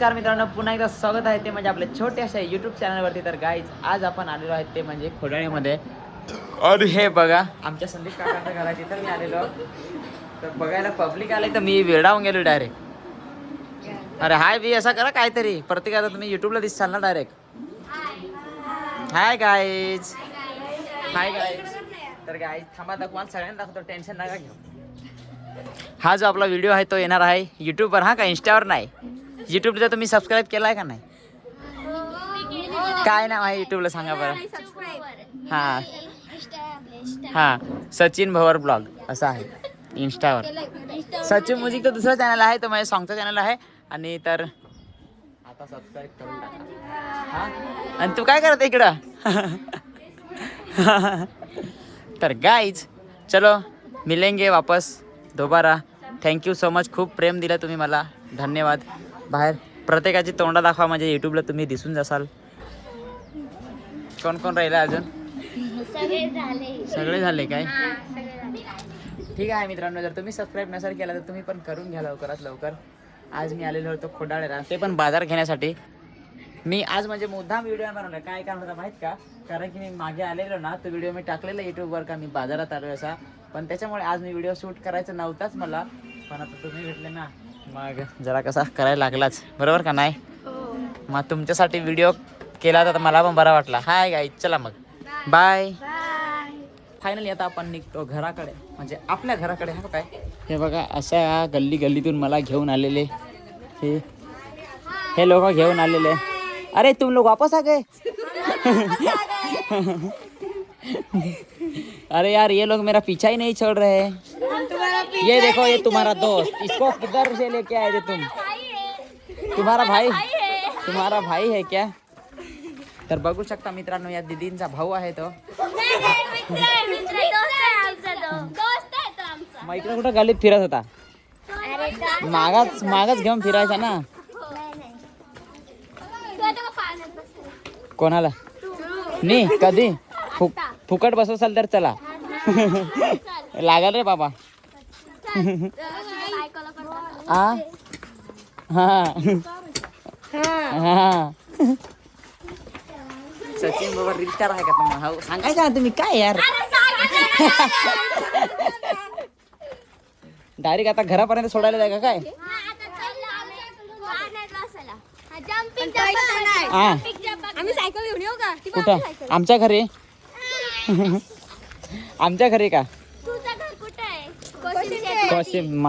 नमस्कार मित्रांनो, पुन्हा एकदा स्वागत आहे ते म्हणजे आपल्या छोट्याशा यूट्यूब चॅनलवरती. तर गाईज आज आपण आलेलो आहेत ते म्हणजे खोडाळीमध्ये. और हे बघा आमच्या संदीप काकांच्या घरात तिथं मी आलेलो. तर बघायला पब्लिक आले तर मी वेडावून गेलो डायरेक्ट. अरे हाय बी असा करा काहीतरी, प्रत्येकाला तुम्ही यूट्यूबला दिसाल ना direct. Hi guys, hi guys. तर गाईज थांबा दाखवा, सगळ्यांना दाखवतो, टेन्शन नका घेऊ. हा जो आपला व्हिडिओ आहे तो येणार आहे यूट्यूबवर, हा का इंस्टावर नाही. यूट्यूबला तुम्ही सबस्क्राईब केलाय का नाही? काय नाव आहे यूट्यूबला सांगा बरं. हां हां, सचिन भवर ब्लॉग असं आहे इंस्टावर. सचिन म्युझिक तर दुसरं चॅनल आहे, तो माझ्या सॉंगचं चॅनल आहे. आणि तर आता सबस्क्राईब करून टाका. हां, आणि तू काय करत इकडं? तर गाईज चलो मिलेंगे वापस दोबारा. थँक्यू सो मच, खूप प्रेम दिलं तुम्ही मला, धन्यवाद. बाहेर प्रत्येकाची तोंडा दाखवा म्हणजे यूट्यूबला तुम्ही दिसून जासाल. कोण कोण राहिलं अजून? सगळे झाले काय? ठीक आहे मित्रांनो, जर तुम्ही सबस्क्राईब नसेल केला तर तुम्ही पण करून घ्या लवकरात लवकर. आज मी आलेलो होतो खोडाळ्याला, ते पण बाजार घेण्यासाठी. मी आज म्हणजे मुद्दाम व्हिडिओ बनवला. काय कारण होतं माहीत का? कारण की मी मागे आलेलो ना, तो व्हिडिओ मी टाकलेला यूट्यूबवर का मी बाजारात आलो असा. पण त्याच्यामुळे आज मी व्हिडिओ शूट करायचं नव्हताच मला, पण आता तुम्ही भेटले ना मग जरा कसा करायला लागलाच, बरोबर का नाही? मग तुमच्यासाठी व्हिडिओ केला तर मला पण बरा वाटला. हाय गाईज, चला मग बाय. फायनली आता आपण निघतो घराकडे, म्हणजे आपल्या घराकडे. हा काय हे बघा, अशा गल्ली गल्लीतून मला घेऊन आलेले हे लोक घेऊन आलेले. अरे तुम लोग वापस आ गए? अरे यार ये लोग मेरा पीछा ही नहीं छोड़ रहे हैं. ये देखो, ये तुम्हारा दोस्त, इसको किधर से लेके आए थे तुम? तुम्हारा भाई है क्या? तर बघू शकता मित्रांनो, या दीदींचा भाऊ आहे तो. मग इकडे कुठं गल्लीत फिरत होता? मागच घेऊन फिरायचा ना. कोणाला? मी कधी फुकट बसवसाल तर चला. लागल रे बाबा. हा हा, सचिन बाबा रिटायर आहे का तुम्हाला? हो सांगायचं ना तुम्ही, काय यार. डायरेक्ट आता घरापर्यंत सोडायला जाय का काय? आम्ही सायकल घेऊन येऊ का? कुठं? आमच्या घरी. आमच्या घरी का? तुझं घर कुठं आहे?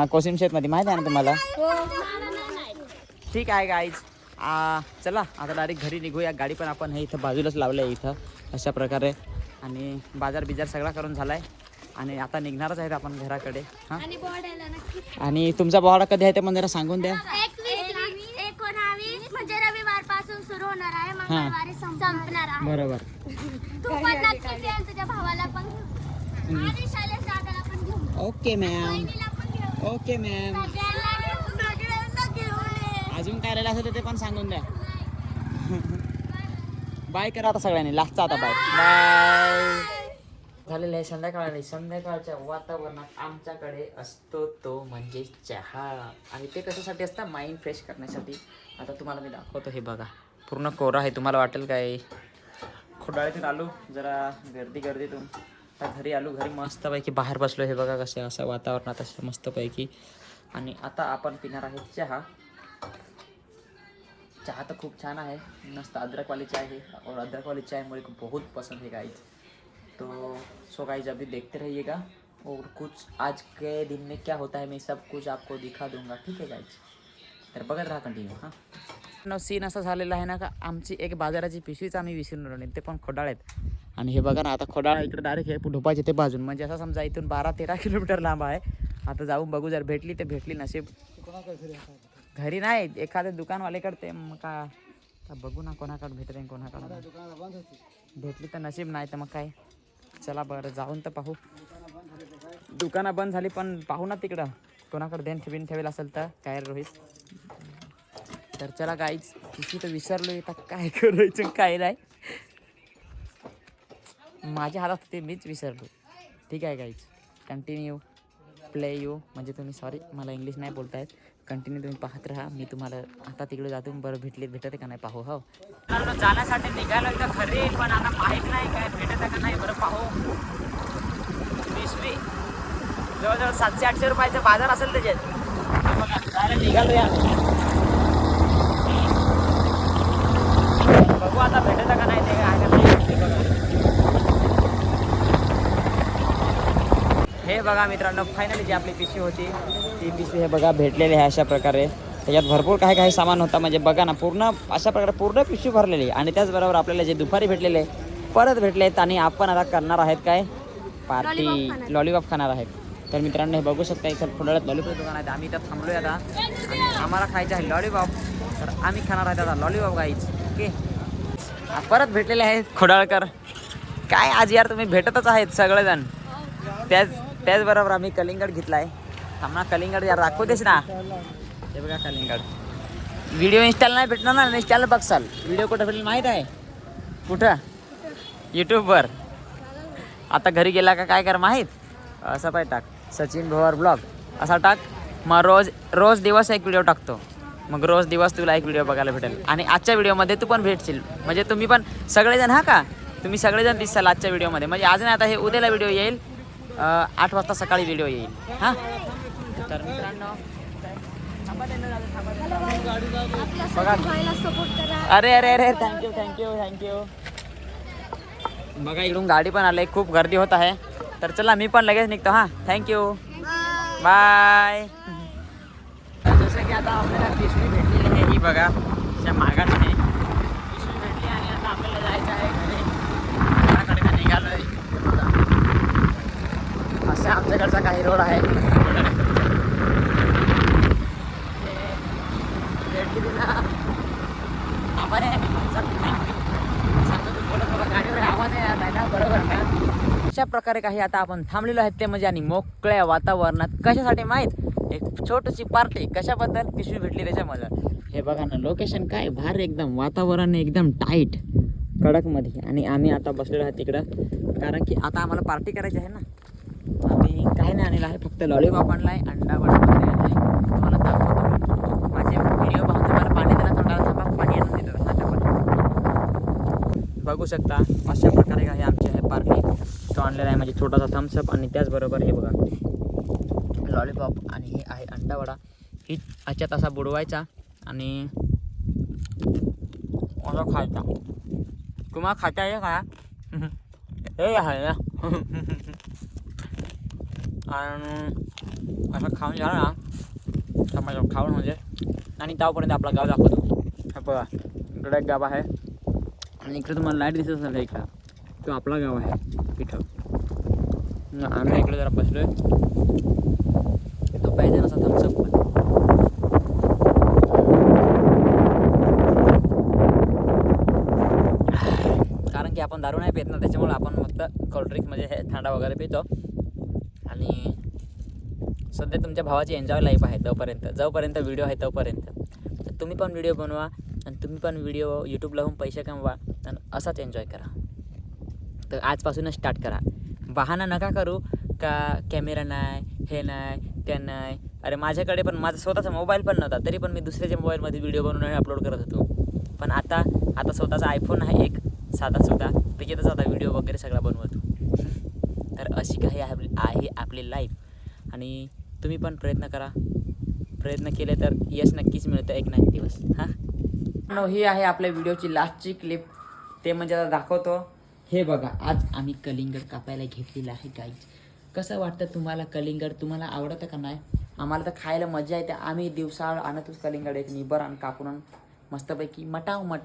कोसिम शेत मध्ये, माहिती आहे ना तुम्हाला? ठीक आहे गाईज, चला आता डायरेक्ट घरी निघूया. गाडी पण आपण हे इथं बाजूलाच लावलं आहे इथं अशा प्रकारे. आणि बाजार बिजार सगळा करून झाला आहे आणि आता निघणारच आहेत आपण घराकडे. हां, आणि तुमचा बोहाडा कधी आहे ते पण जरा सांगून द्या. 19 म्हणजे रविवार पासून सुरू होणार आहे, मंगळवारी संपणार आहे. बरोबर. तू पण नक्कीच ये, तुझ्या भावाला पण घेऊन आणि शैलेश दादाला पण घेऊन. ओके मॅम, बहिणीला पण घेऊन. Okay ma'am. सगळ्यांना घेऊन ये. अजून काय राहिलं असेल ते पण सांगून द्या. बाय करा आता सगळ्यांनी, लागचा आता बाय बाय. झालेलं आहे संध्याकाळ, आणि संध्याकाळच्या वातावरणात आमच्याकडे असतो तो म्हणजे चहा. आणि ते कशासाठी असतं? माइंड फ्रेश करण्यासाठी. आता तुम्हाला मी दाखवतो, हे बघा पूर्ण कोरा आहे. तुम्हाला वाटेल काय खोडाळीतून आलो जरा गर्दीतून, आता घरी आलो. घरी मस्तपैकी बाहेर बसलो, हे बघा कसे असं वातावरणात असं मस्तपैकी. आणि आता आपण पिणार आहे चहा. चहा तर खूप छान है, मस्त अदरक वाली चाय है, और अदरक वाली चाय मुझे को बहुत पसंद है गाइज. तो सो गाइज अभी देखते रहिएगा, और कुछ आज के दिन में क्या होता है मैं सब कुछ आपको दिखा दूंगा. ठीक है गाइज, तर बघत राहा कंटिन्यू. हां, सीन असा झालेला आहे ना का आमची एक बाजाराची पिशवीच आम्ही विसरून राहिलो, ते पण खोडाळ्यात. आणि हे बघा ना, आता खोडाळा इकडे डायरेक्ट हे ढोपायचे ते बाजून, म्हणजे असं समजा इथून 12-13 किलोमीटर लांब आहे. आता जाऊन बघू, जर भेटली तर भेटली, नशीब घरी नाही एखाद्या दुकानवालेकडे. मग का बघू ना कोणाकडे भेटते, कोणाकडे भेटली तर नशीब, नाही तर मग काय. चला बरं जाऊन तर पाहू. दुकानं बंद झाली पण पाहू ना तिकडं कोणाकडे देण ठेवेल असेल तर. काय रोहित, तर चला गाईच, तिची तर विसरलो आता काय करायचं काय नाही. माझ्या हातात ते मीच विसरलो. ठीक आहे गाईच, कंटिन्यू प्ले यू, म्हणजे तुम्ही, सॉरी मला इंग्लिश नाही बोलता येत. कंटिन्यू तुम्ही पाहत राहा. मी तुम्हाला आता तिकडे जातो, बरं भेटते का नाही पाहू. हो जाण्यासाठी निघालो तर खरी, पण आता माहीत नाही काय भेटत का नाही. बरं पाहू. पिशवी जवळजवळ 700-800 रुपयाचा बाजार असेल त्याच्यात. बघा जायला निघालो या. बघू आता भेटत का नाही ते काय बघा. हे बघा मित्रांनो, फायनली जी आपली पिशवी होती ती पिशवी हे बघा भेटलेली आहे अशा प्रकारे. त्याच्यात भरपूर काही सामान होता, म्हणजे बघा ना पूर्ण अशा प्रकारे पूर्ण पिशवी भरलेली. आणि त्याचबरोबर आपल्याला जे दुपारी भेटलेले परत भेटलेत. आणि आपण आता करणार आहेत काय पार्टी, लॉलीपॉप खाणार आहेत. तर मित्रांनो हे बघू शकता, इथं थोड्या वेळात लॉलीपॉप दुकान आहे. आम्ही इथं थांबलोय आता आणि आम्हाला खायचं आहे लॉलीपॉप. तर आम्ही खाणार आहेत आता लॉलीपॉप गाईच. ओके परत भेटलेले आहेत खोडाळकर. काय आज यार तुम्ही भेटतच आहेत सगळेजण. त्याचबरोबर आम्ही कलिंगड घेतला आहे. आम्हाला कलिंगड यार दाखवतेस ना. हे बघा कलिंगड. व्हिडिओ इंस्टाला नाही भेटणार ना, इंस्टाला बघसाल. व्हिडिओ कुठं भेटेल माहीत आहे? कुठं? यूट्यूबवर. आता घरी गेला का काय कर माहीत, असं पाय टाक सचिन भोवर ब्लॉग असा टाक. मग रोज दिवस एक व्हिडिओ टाकतो. मग रोज दिवस तुला एक व्हिडिओ बघायला भेटेल. आणि आजच्या व्हिडिओमध्ये तू पण भेटशील. म्हणजे तुम्ही पण सगळेजण, हा का तुम्ही सगळेजण दिसाल आजच्या व्हिडिओमध्ये. म्हणजे आज नाही आता हे उद्याला व्हिडिओ येईल. 8 वाजता सकाळी व्हिडिओ येईल. हां तर मित्रांनो बघा. अरे अरे अरे थँक्यू. बघा इकडून गाडी पण आली, खूप गर्दी होत आहे. तर चला मी पण लगेच निघतो. हां थँक्यू बाय. जसं की आता आपल्याला पिशवी भेटलेली आहे ही बघा, अशा मागात आहे पिशवी भेटली. आणि आता आपल्याला जायचं आहे घरी. घराकडे निघालो आहे. असा आमच्याकडचा काही रोड आहे. अशा प्रकारे काही आता आपण थांबलेलो आहेत ते म्हणजे आणि मोकळ्या वातावरणात. कशासाठी माहीत? एक छोटीशी पार्टी. कशाबद्दल? पिशवी भेटली त्याच्यामध्ये. हे बघा ना लोकेशन काय भारी एकदम, वातावरण एकदम टाईट कडकमध्ये. आणि आम्ही आता बसलेलो आहोत तिकडं, कारण की आता आम्हाला पार्टी करायची आहे ना. आम्ही काही नाही आणलेलं आहे, फक्त लॉलीपॉप आणला आहे, अंडा वडा वगैरे आणला आहे. तुम्हाला दाखवतो. माझे व्हिडिओ पाहून तुम्हाला पाणी देणार, तोंडाला थांबा पाणी आणून देतो हातामध्ये. बघू शकता अशा प्रकारे काही आमची आहे पार्टी. तो आणलेला आहे म्हणजे छोटासा थम्सअप. आणि त्याचबरोबर हे बघा लॉलीपॉप. आणि हे आहे अंडा वडा. ही याच्यात असा बुडवायचा आणि असं खायचा. तुम्हाला खाता आहे का? हे आहे ना. आणि असं खाऊन झालं ना समजा खाऊन म्हणजे. आणि त्यापर्यंत आपला गाव दाखवतो. हा बघा इकडे एक गाव आहे आणि इकडे तुम्हाला लाईट दिसत असेल इकडं, तो आपला गाव आहे इथं. आम्ही इकडे जरा बसलोय. तो पाहिजे असा थम्सअप पण. कारण की आपण दारू नाही पित ना, त्याच्यामुळे आपण फक्त कोल्ड्रिंक म्हणजे हे थंडा वगैरे पितो. आणि सध्या तुमच्या भावाची एन्जॉय लाईफ आहे जोपर्यंत व्हिडिओ आहे तोपर्यंत. तर तुम्ही पण व्हिडिओ बनवा आणि तुम्ही पण व्हिडिओ यूट्यूबला होऊन पैसे कमवा आणि असाच एन्जॉय करा. तर आजपासूनच स्टार्ट करा. बहाणा नका करू का कॅमेरा नाही, हे नाही, ते नाही. अरे माझ्याकडे पण माझा स्वतःचा मोबाईल पण नव्हता, तरी पण मी दुसऱ्याच्या मोबाईलमध्ये व्हिडिओ बनवून अपलोड करत होतो. पण आता स्वतःचा आयफोन आहे एक साधासुद्धा, त्याच्यातच आता व्हिडिओ वगैरे सगळा बनवतो. तर अशी काही आहे आपली लाईफ. आणि तुम्ही पण प्रयत्न करा. प्रयत्न केले तर यश नक्कीच मिळतं एक ना एक दिवस. हां ही आहे आपल्या व्हिडिओची लास्टची क्लिप. ते म्हणजे आता दाखवतो. हे बघा आज आम्ही कलिंगड कापायला घेतलेलं आहे गाईज. कसं वाटतं तुम्हाला कलिंगड? तुम्हाला आवडतं का नाही? आम्हाला तर खायला मजा येते. आम्ही दिवसाआड आणतोच कलिंगड एक निबर आणि कापून मस्तपैकी मटाव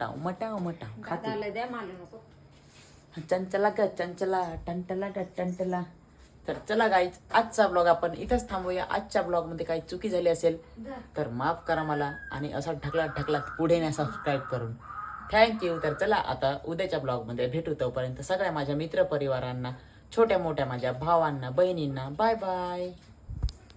खातो. चंचला टंटला. तर चला गाईज आजचा ब्लॉग आपण इथंच थांबूया. आजच्या ब्लॉगमध्ये काही चुकी झाली असेल तर माफ करा मला. आणि असा ढकला पुढे नाही सबस्क्राईब करून. थँक्यू. तर चला आता उद्याच्या ब्लॉगमध्ये भेटू. तोपर्यंत सगळ्या माझ्या मित्रपरिवारांना, छोट्या मोठ्या माझ्या भावांना, बहिणींना बाय बाय.